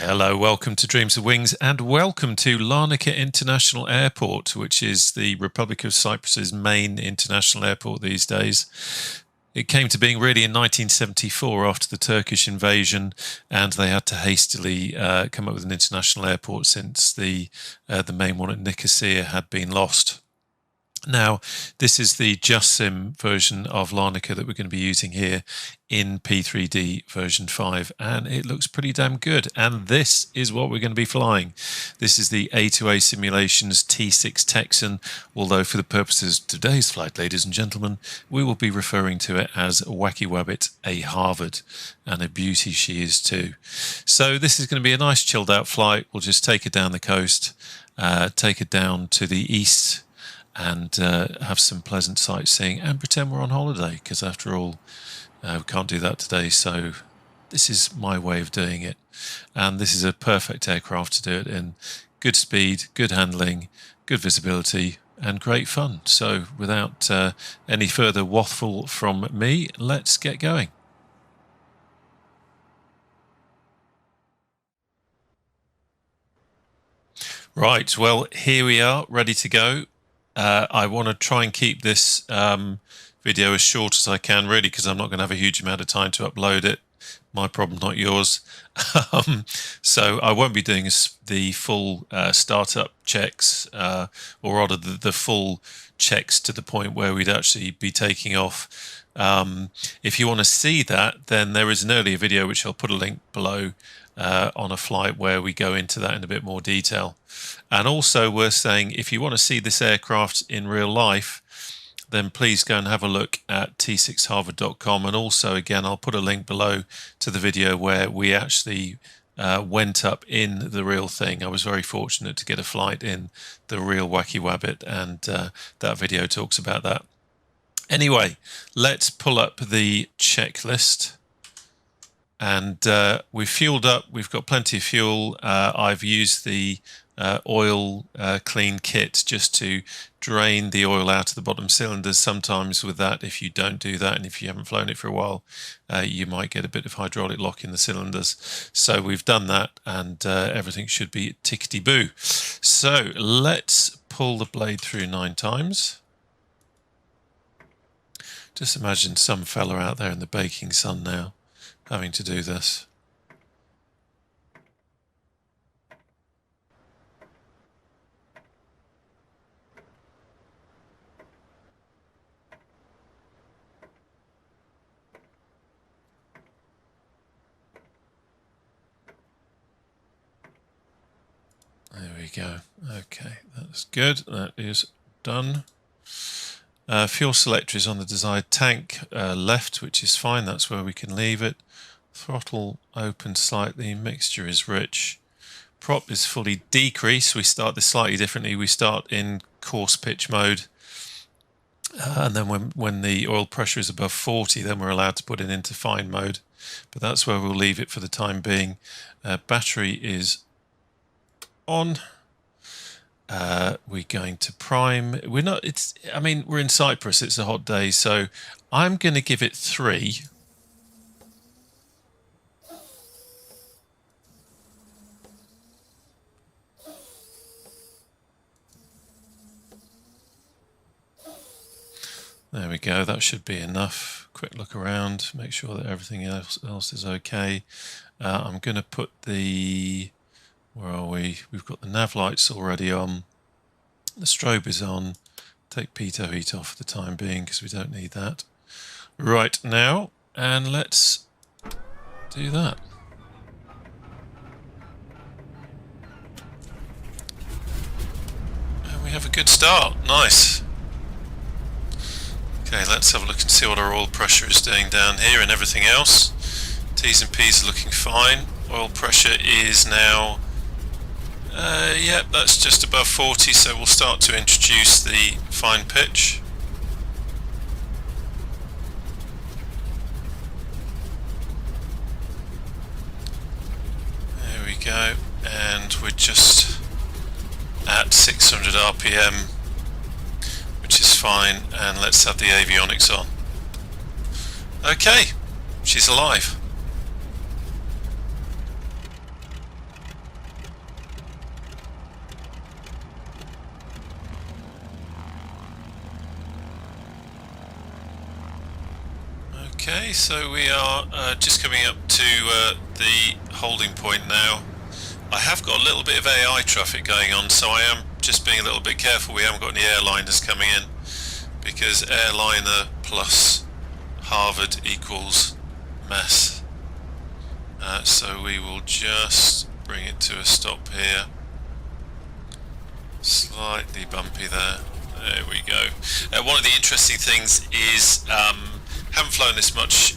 Hello, welcome to Dreams of Wings and welcome to Larnaca International Airport, which is the Republic of Cyprus's main international airport these days. It came to being really in 1974 after the Turkish invasion, and they had to hastily come up with an international airport since the main one at Nicosia had been lost. Now, this is the Justsim version of Larnaca that we're going to be using here in P3Dv5, and it looks pretty damn good. And this is what we're going to be flying. This is the A2A Simulations T-6 Texan, although for the purposes of today's flight, ladies and gentlemen, we will be referring to it as Wacky Wabbit, a Harvard, and a beauty she is too. So this is going to be a nice chilled out flight. We'll just take it down the coast, take it down to the east, and have some pleasant sightseeing and pretend we're on holiday, because after all, we can't do that today, so this is my way of doing it. And this is a perfect aircraft to do it in. Good speed, good handling, good visibility, and great fun. So without any further waffle from me, let's get going. Right, well, here we are, ready to go. I want to try and keep this video as short as I can, really, because I'm not going to have a huge amount of time to upload it. My problem, not yours. So I won't be doing the full startup checks, or rather the full checks to the point where we'd actually be taking off. If you want to see that, then there is an earlier video, which I'll put a link below, on a flight where we go into that in a bit more detail. And also we're saying, if you want to see this aircraft in real life, then please go and have a look at T6harvard.com. And also, again, I'll put a link below to the video where we actually went up in the real thing. I was very fortunate to get a flight in the real Wacky Wabbit, and that video talks about that. Anyway, let's pull up the checklist. And we've fueled up, we've got plenty of fuel. I've used the oil clean kit just to drain the oil out of the bottom cylinders. Sometimes with that, if you don't do that and if you haven't flown it for a while, you might get a bit of hydraulic lock in the cylinders. So we've done that, and everything should be tickety-boo. So let's pull the blade through 9 times. Just imagine some fella out there in the baking sun now, having to do this. There we go. Okay, that's good. That is done. Fuel selector is on the desired tank left, which is fine. That's where we can leave it. Throttle open slightly. Mixture is rich. Prop is fully decreased. We start this slightly differently. We start in coarse pitch mode. And then when the oil pressure is above 40, then we're allowed to put it into fine mode. But that's where we'll leave it for the time being. Battery is on. We're going to prime. We're not, I mean, we're in Cyprus, it's a hot day, so I'm going to give it 3. There we go, that should be enough. Quick look around, make sure that everything else is okay. I'm going to put the, where are we? We've got the nav lights already on. The strobe is on. Take pitot heat off for the time being because we don't need that. Right now, and let's do that. And we have a good start. Nice. Okay, let's have a look and see what our oil pressure is doing down here and everything else. T's and P's are looking fine. Oil pressure is now, yep, that's just above 40, so we'll start to introduce the fine pitch. There we go, and we're just at 600 RPM, which is fine, and let's have the avionics on. Okay, she's alive. Okay, so we are just coming up to the holding point now. I have got a little bit of AI traffic going on, so I am just being a little bit careful. We haven't got any airliners coming in, because airliner plus Harvard equals mess. So we will just bring it to a stop here. Slightly bumpy there. There we go. One of the interesting things is haven't flown this much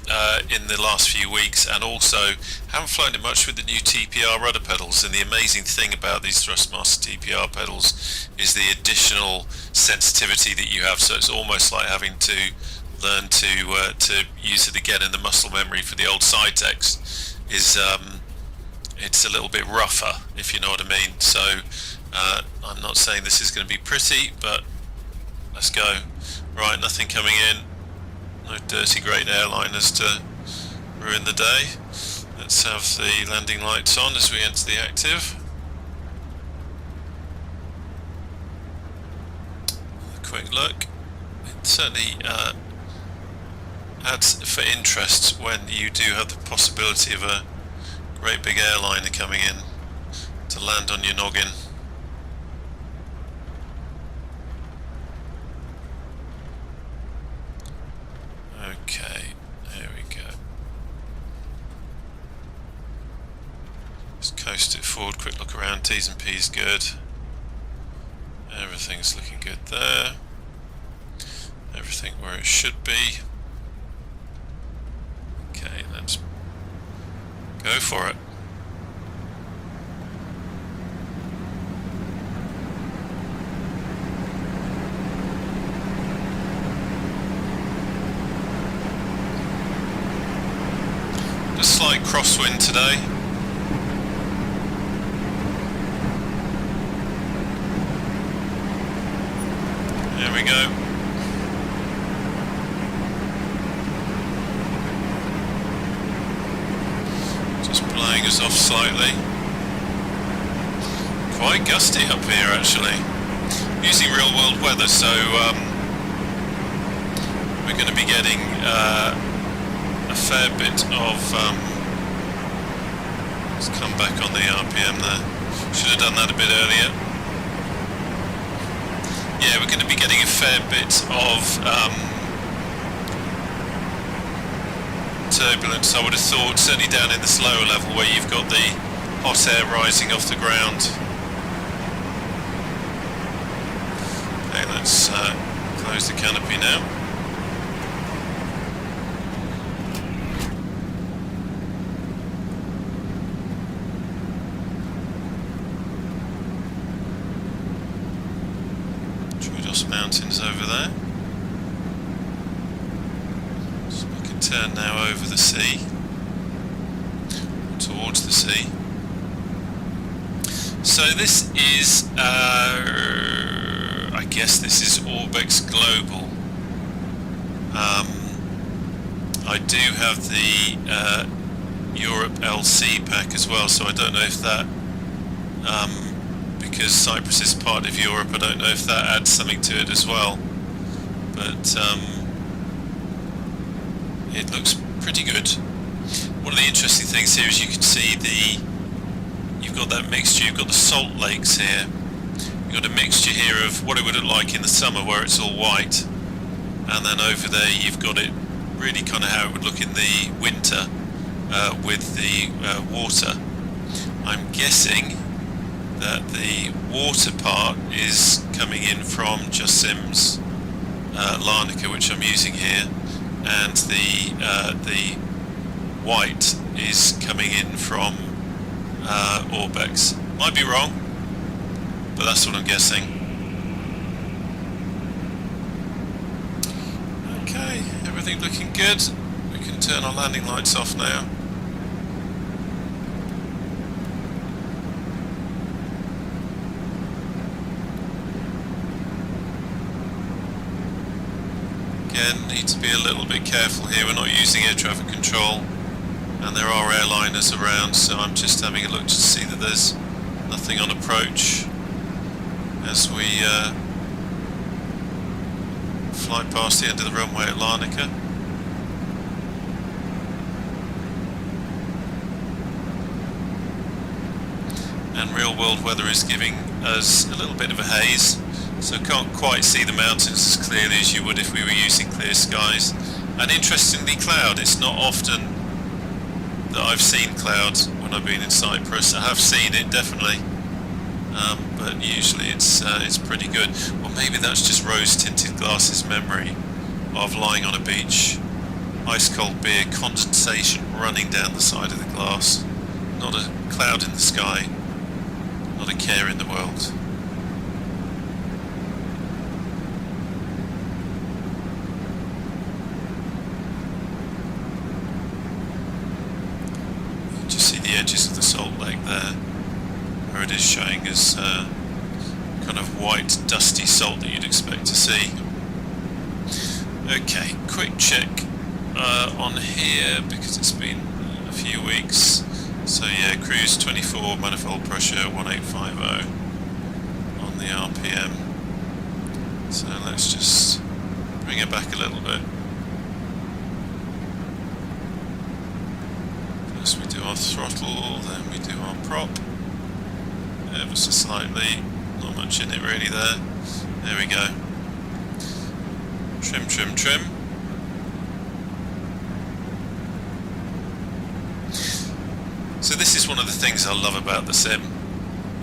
in the last few weeks, and also haven't flown it much with the new TPR rudder pedals. And the amazing thing about these Thrustmaster TPR pedals is the additional sensitivity that you have. So it's almost like having to learn to use it again in the muscle memory for the old Cytex. It's a little bit rougher, if you know what I mean. So I'm not saying this is going to be pretty, but let's go. Right, nothing coming in. No dirty great airliners to ruin the day. Let's have the landing lights on as we enter the active. A quick look. It certainly adds for interest when you do have the possibility of a great big airliner coming in to land on your noggin. Okay, there we go. Just coast it forward, quick look around, T's and P's good. Everything's looking good there. Everything where it should be. Okay, let's go for it. A slight crosswind today. There we go. Just blowing us off slightly. Quite gusty up here actually. Using real world weather, so we're going to be getting a fair bit of let's come back on the RPM there. Should have done that a bit earlier. Yeah, we're going to be getting a fair bit of turbulence, I would have thought, certainly down in this lower level where you've got the hot air rising off the ground. Okay, let's close the canopy now. Mountains over there. So we can turn now over the sea, towards the sea. So this is, I guess this is Orbx Global. I do have the Europe LC pack as well, so I don't know if that because Cyprus is part of Europe, I don't know if that adds something to it as well, but it looks pretty good. One of the interesting things here is you can see you've got that mixture, you've got the salt lakes here, you've got a mixture here of what it would look like in the summer where it's all white, and then over there you've got it really kind of how it would look in the winter with the water. I'm guessing that the water part is coming in from Jussim's Larnaca, which I'm using here, and the white is coming in from Orbx. Might be wrong, but that's what I'm guessing. Okay, everything looking good. We can turn our landing lights off now. Again, need to be a little bit careful here. We're not using air traffic control, and there are airliners around, so I'm just having a look to see that there's nothing on approach as we fly past the end of the runway at Larnaca. and real world weather is giving us a little bit of a haze, so can't quite see the mountains as clearly as you would if we were using clear skies. And interestingly, cloud. It's not often that I've seen clouds when I've been in Cyprus. I have seen it, definitely, but usually it's pretty good. Or maybe that's just rose-tinted glasses memory of lying on a beach, ice-cold beer, condensation running down the side of the glass, not a cloud in the sky, not a care in the world. You just see the edges of the salt lake there, where it is showing us kind of white, dusty salt that you'd expect to see. Okay, quick check on here because it's been a few weeks. So yeah, cruise 24, manifold pressure 1850 on the RPM. So let's just bring it back a little bit. First we do our throttle, then we do our prop. Ever so slightly, not much in it really there. There we go. Trim, trim, trim. So this is one of the things I love about the sim,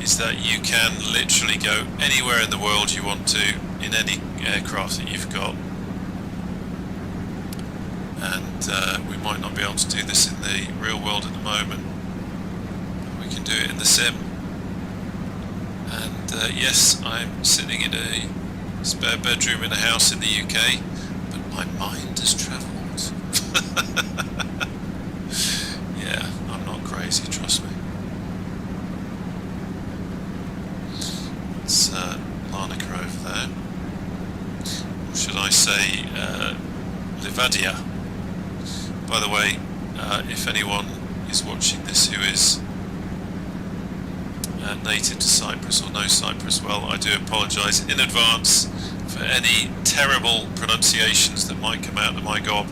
is that you can literally go anywhere in the world you want to in any aircraft that you've got. And we might not be able to do this in the real world at the moment, but we can do it in the sim. And yes, I'm sitting in a spare bedroom in a house in the UK, but my mind has travelled. Yeah, I'm not crazy, trust me. It's Larnaca over there. Or should I say Livadia? By the way, if anyone is watching this who is native to Cyprus or knows Cyprus well, I do apologise in advance for any terrible pronunciations that might come out of my gob.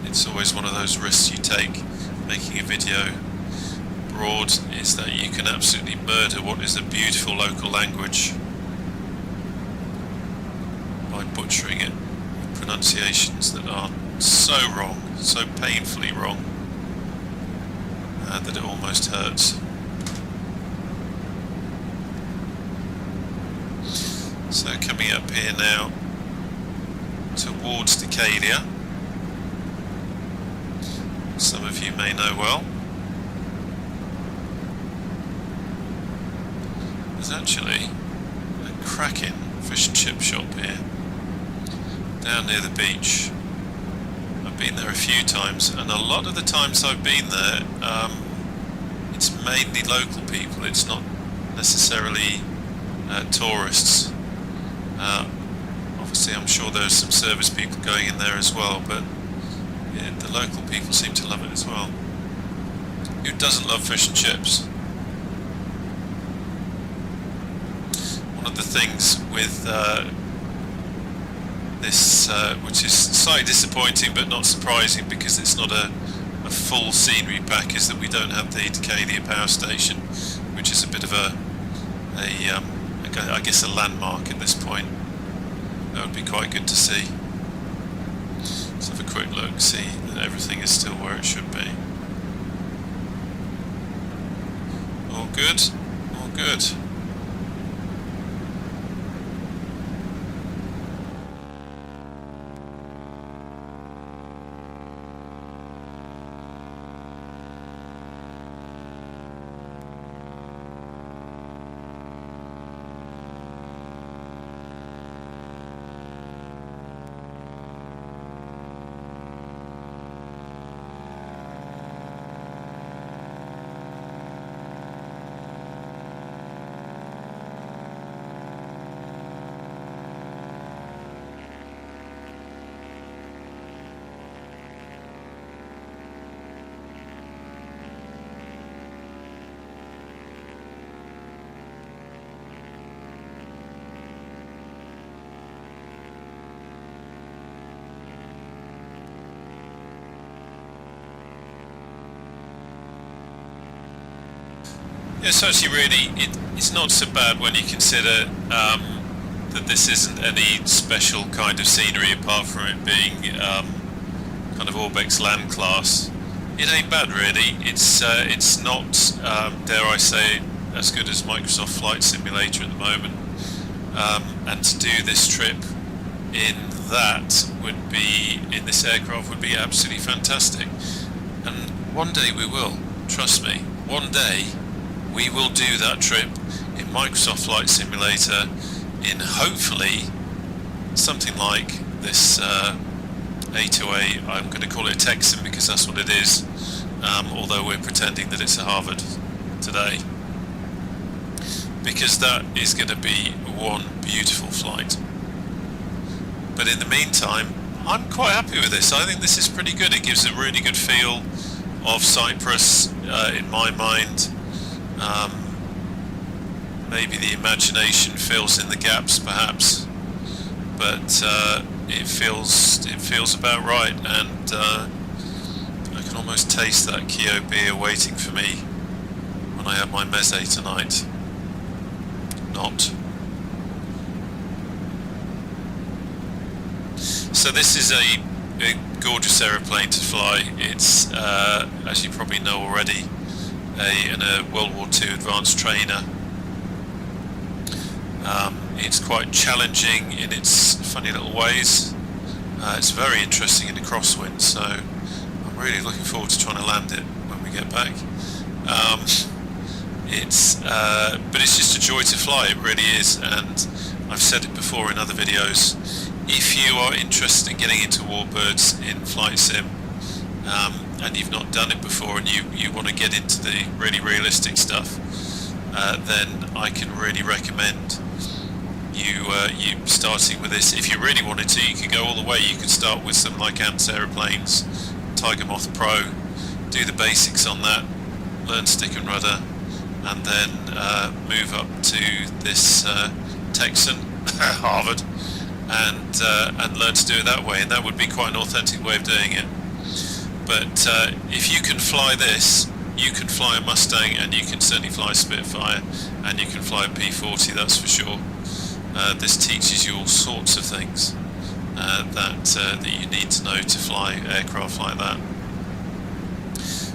It's always one of those risks you take making a video abroad, is that you can absolutely murder what is a beautiful local language by butchering it with pronunciations that are so wrong, so painfully wrong, that it almost hurts. So coming up here now towards Decadia, some of you may know well. There's actually a cracking fish and chip shop here, down near the beach. I've been there a few times, and a lot of the times I've been there, it's mainly local people, it's not necessarily tourists. Obviously I'm sure there's some service people going in there as well, but yeah, the local people seem to love it as well. Who doesn't love fish and chips? One of the things with this, which is slightly disappointing but not surprising because it's not a full scenery pack, is that we don't have the Decadia power station, which is a bit of I guess a landmark at this point. That would be quite good to see. Let's have a quick look, see that everything is still where it should be. All good, all good. It's actually really, it's not so bad when you consider that this isn't any special kind of scenery apart from it being kind of Orbx land class. It ain't bad really. It's not, dare I say, as good as Microsoft Flight Simulator at the moment. And to do this trip in this aircraft would be absolutely fantastic. And one day we will, trust me, one day we will do that trip in Microsoft Flight Simulator in hopefully something like this A2A. I'm going to call it a Texan because that's what it is, although we're pretending that it's a Harvard today, because that is going to be one beautiful flight. But in the meantime, I'm quite happy with this. I think this is pretty good. It gives a really good feel of Cyprus in my mind. Maybe the imagination fills in the gaps perhaps, but it feels about right, and I can almost taste that Kio beer waiting for me when I have my meze tonight. Not. So this is a gorgeous aeroplane to fly. It's, as you probably know already, a World War II advanced trainer. It's quite challenging in its funny little ways. It's very interesting in the crosswind, so I'm really looking forward to trying to land it when we get back. But it's just a joy to fly, it really is, and I've said it before in other videos. If you are interested in getting into warbirds in flight sim, and you've not done it before, and you want to get into the really realistic stuff, then I can really recommend you starting with this. If you really wanted to, you could go all the way. You could start with some like Ants aeroplanes, Tiger Moth Pro, do the basics on that, learn stick and rudder, and then move up to this Texan, Harvard, and learn to do it that way. And that would be quite an authentic way of doing it. But if you can fly this, you can fly a Mustang, and you can certainly fly a Spitfire, and you can fly a P40, that's for sure. This teaches you all sorts of things that you need to know to fly aircraft like that.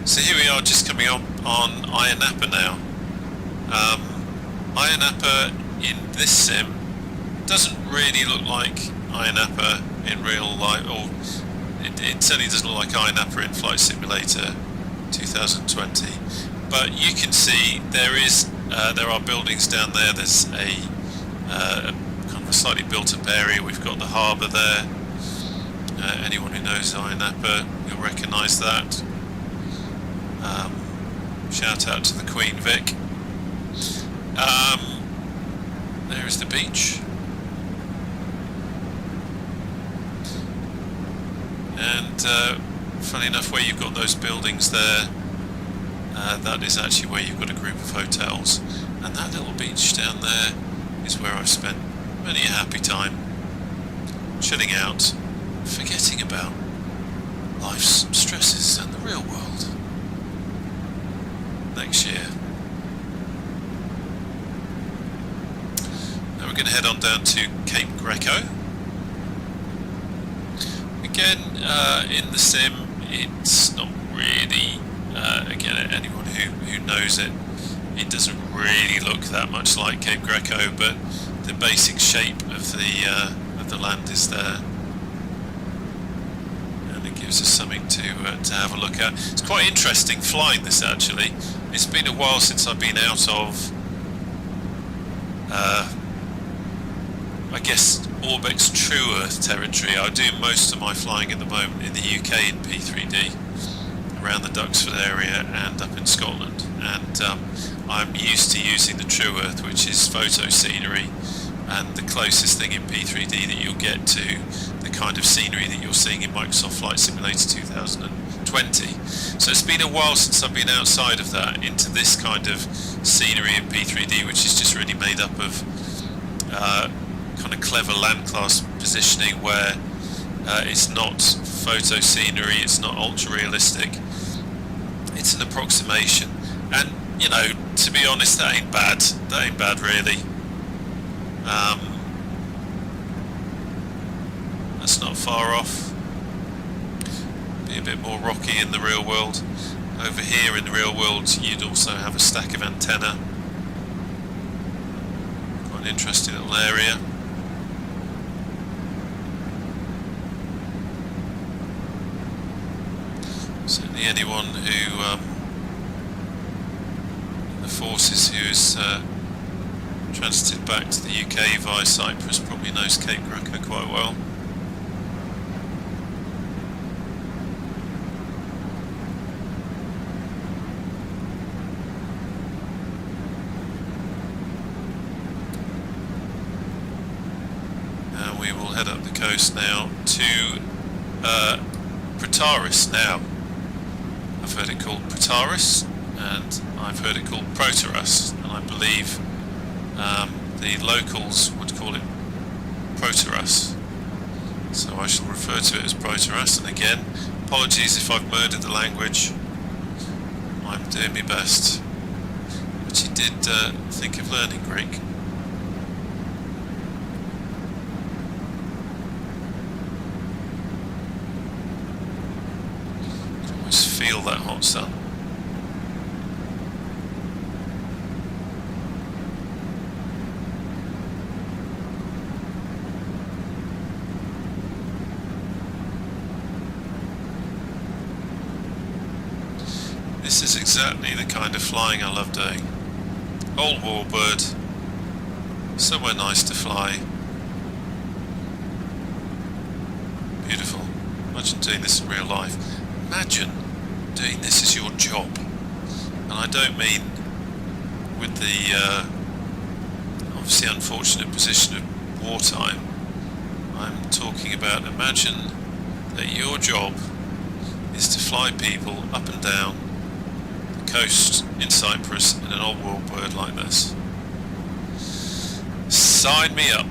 So here we are, just coming up on Ayia Napa now. Ayia Napa in this sim doesn't really look like Ayia Napa in real life, or it certainly doesn't look like Ayia Napa in Flight Simulator 2020. But you can see there are buildings down there. There's a kind of a slightly built-up area. We've got the harbour there. Anyone who knows Ayia Napa, you'll recognise that. Shout out to the Queen Vic. There is the beach. And funny enough, where you've got those buildings there, that is actually where you've got a group of hotels. And that little beach down there is where I've spent many a happy time, chilling out, forgetting about life's stresses and the real world. Next year. Now we're going to head on down to Cape Greco. Again, in the sim, it's not really, again, anyone who knows it, it doesn't really look that much like Cape Greco, but the basic shape of the land is there, and it gives us something to have a look at. It's quite interesting flying this actually. It's been a while since I've been out of, I guess, Orbx True Earth territory. I do most of my flying at the moment in the UK in P3D, around the Duxford area and up in Scotland, and I'm used to using the True Earth, which is photo scenery, and the closest thing in P3D that you'll get to the kind of scenery that you're seeing in Microsoft Flight Simulator 2020. So it's been a while since I've been outside of that into this kind of scenery in P3D, which is just really made up of kind of clever land class positioning, where it's not photo scenery, it's not ultra realistic, it's an approximation. And you know, to be honest, that ain't bad. That ain't bad, really. That's not far off. Be a bit more rocky in the real world. Over here in the real world, you'd also have a stack of antenna. Quite an interesting little area. Certainly anyone who in the forces who is transited back to the UK via Cyprus probably knows Cape Greco quite well. And we will head up the coast now to Protaras now. I've heard it called Protaras, and I've heard it called Protaras, and I believe the locals would call it Protaras. So I shall refer to it as Protaras, and again, apologies if I've murdered the language. I'm doing my best. But you did think of learning Greek. Feel that hot sun. This is exactly the kind of flying I love doing. Old warbird, somewhere nice to fly. Beautiful. Imagine doing this in real life. Imagine doing this as your job, and I don't mean with the obviously unfortunate position of wartime. I'm talking about, imagine that your job is to fly people up and down the coast in Cyprus in an old warbird like this. Sign me up.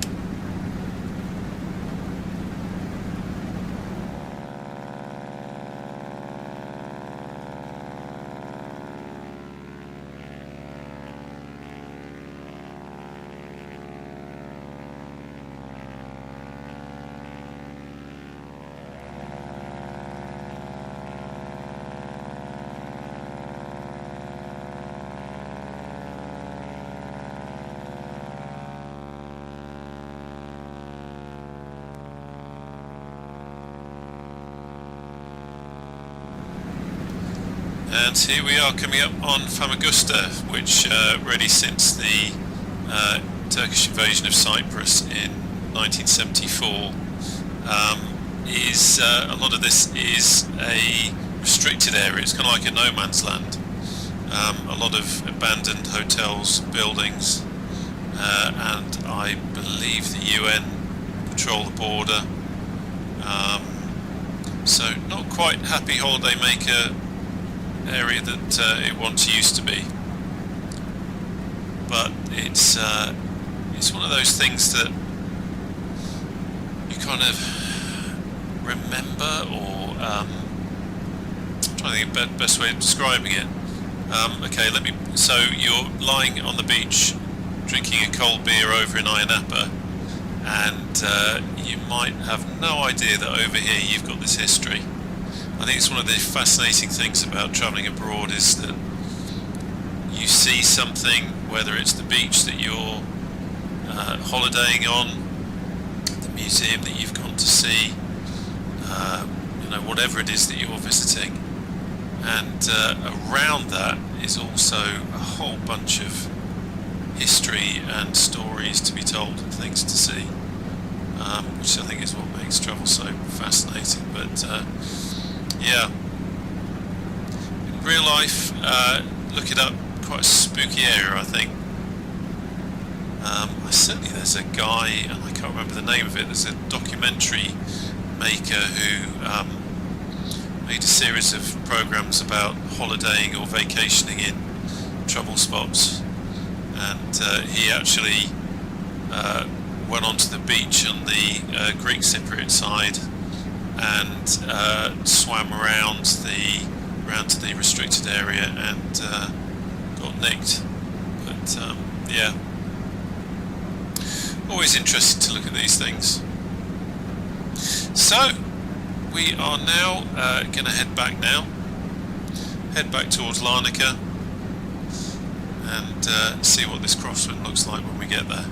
And here we are coming up on Famagusta, which really since the Turkish invasion of Cyprus in 1974 is a lot of this is a restricted area. It's kind of like a no man's land. A lot of abandoned hotels, buildings, and I believe the UN patrol the border. So not quite happy holidaymaker area that it once used to be, but it's one of those things that you kind of remember, or I'm trying to think of the best way of describing it. Okay, so you're lying on the beach drinking a cold beer over in Ayia Napa, and you might have no idea that over here you've got this history. I think it's one of the fascinating things about travelling abroad is that you see something, whether it's the beach that you're holidaying on, the museum that you've gone to see, you know, whatever it is that you're visiting, and around that is also a whole bunch of history and stories to be told and things to see, which I think is what makes travel so fascinating. But yeah, in real life, look it up, quite a spooky area, I think. Certainly there's a guy, and I can't remember the name of it, there's a documentary maker who made a series of programs about holidaying or vacationing in trouble spots, and he actually went onto the beach on the Greek Cypriot side and swam around to the restricted area and got nicked. But yeah, always interesting to look at these things. So we are now going to head back towards Larnaca and see what this crosswind looks like when we get there.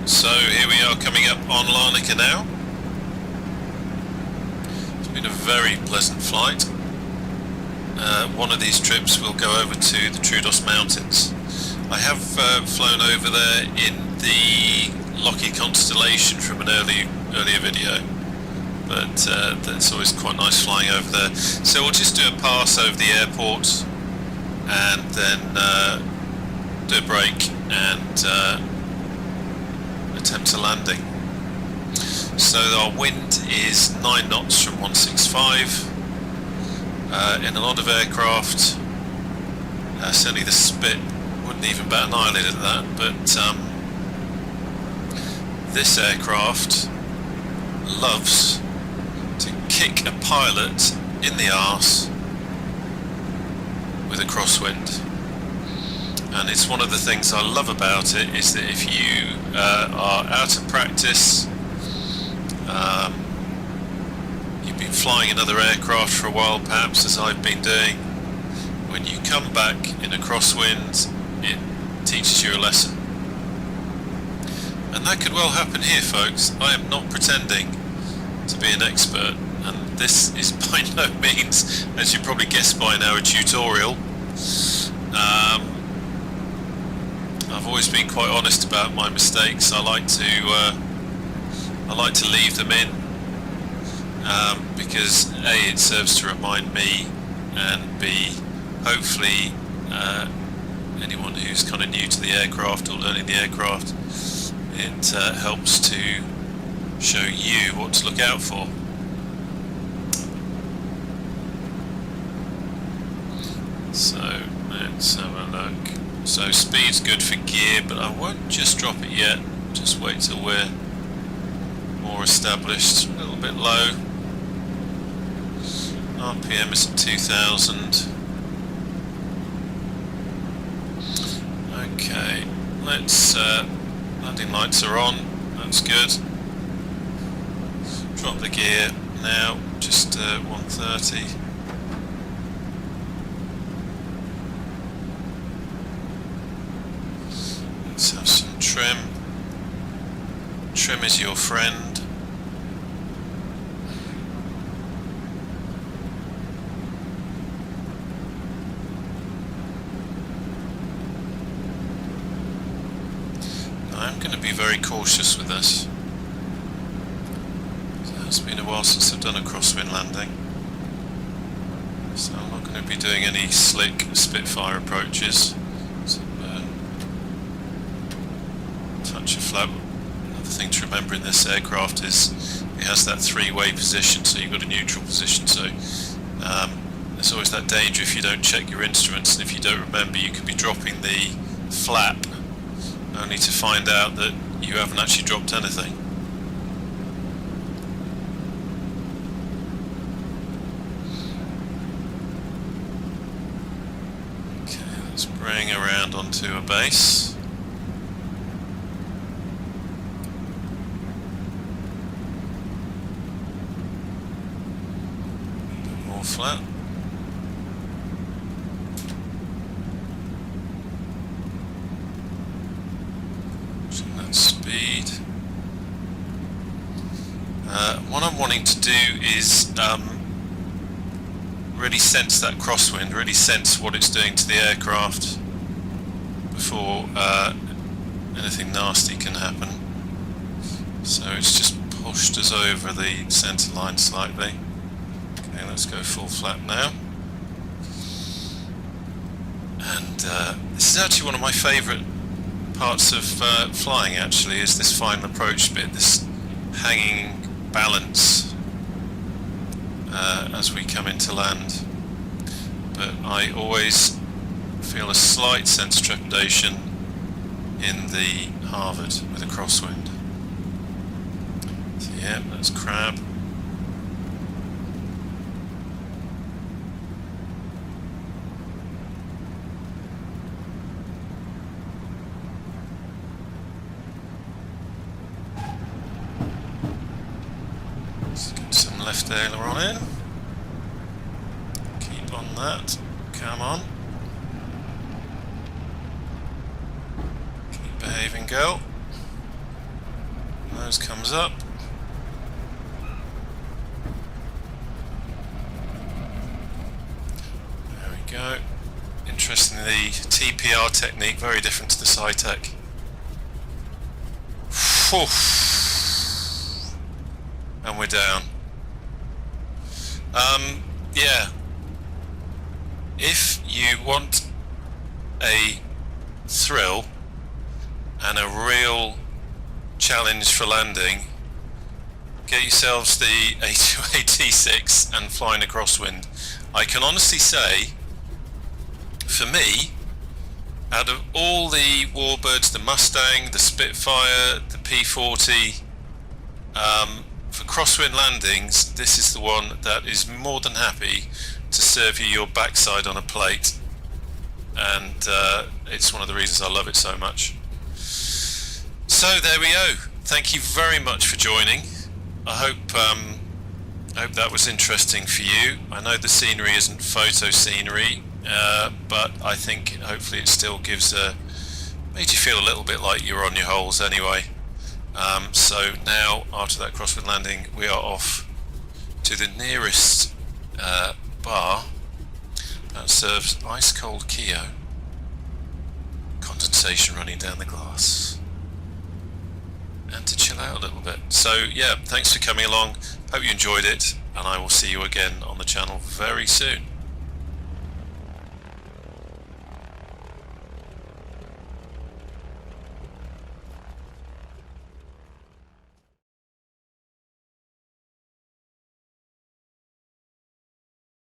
So here we are coming up on Larnaca now. It's been a very pleasant flight. One of these trips will go over to the Troodos Mountains. I have flown over there in the Lockheed Constellation from an earlier video, but that's always quite nice flying over there. So we'll just do a pass over the airport and then do a break and attempt a landing. So our wind is 9 knots from 165. In a lot of aircraft, certainly the Spit wouldn't even bat an eyelid at that, but this aircraft loves to kick a pilot in the arse with a crosswind. And it's one of the things I love about it, is that if you are out of practice, you've been flying another aircraft for a while perhaps, as I've been doing, when you come back in a crosswind, it teaches you a lesson. And that could well happen here, folks. I am not pretending to be an expert, and this is by no means, as you probably guessed by now, a tutorial. I've always been quite honest about my mistakes. I like to leave them in because A, it serves to remind me, and B, hopefully anyone who's kind of new to the aircraft or learning the aircraft, it helps to show you what to look out for. So let's have a look. So speed's good for gear, but I won't just drop it yet. Just wait till we're more established. A little bit low. RPM is at 2000. Okay, let's landing lights are on. That's good. Drop the gear now. Just 130. Let's have some trim. Trim is your friend. I'm going to be very cautious with this. It's been a while since I've done a crosswind landing, so I'm not going to be doing any slick Spitfire approaches. So, touch of flap. Another thing to remember in this aircraft is it has that three-way position, so you've got a neutral position, so there's always that danger if you don't check your instruments, and if you don't remember, you could be dropping the flap only to find out that you haven't actually dropped anything. Okay, let's bring around onto a base. More flat. Speed. What I'm wanting to do is really sense that crosswind, really sense what it's doing to the aircraft before anything nasty can happen. So it's just pushed us over the centre line slightly. Okay, let's go full flap now. And this is actually one of my favourite parts of flying, actually, is this final approach bit, this hanging balance as we come into land. But I always feel a slight sense of trepidation in the Harvard with a crosswind. So yeah, that's crab. Let's get some left aileron in. Keep on that. Come on. Keep behaving, girl. Nose comes up. There we go. Interesting, the TPR technique, very different to the SciTech. And we're down. Yeah. If you want a thrill and a real challenge for landing, get yourselves the A2A T-6 and flying a crosswind. I can honestly say, for me, out of all the warbirds, the Mustang, the Spitfire, the P40, for crosswind landings, this is the one that is more than happy to serve you your backside on a plate, and it's one of the reasons I love it so much. So there we go. Thank you very much for joining. I hope that was interesting for you. I know the scenery isn't photo scenery, but I think hopefully it still made you feel a little bit like you're on your holes anyway. So now, after that crosswind landing, we are off to the nearest bar that serves ice cold Keo, condensation running down the glass, and to chill out a little bit. So yeah, thanks for coming along, hope you enjoyed it, and I will see you again on the channel very soon.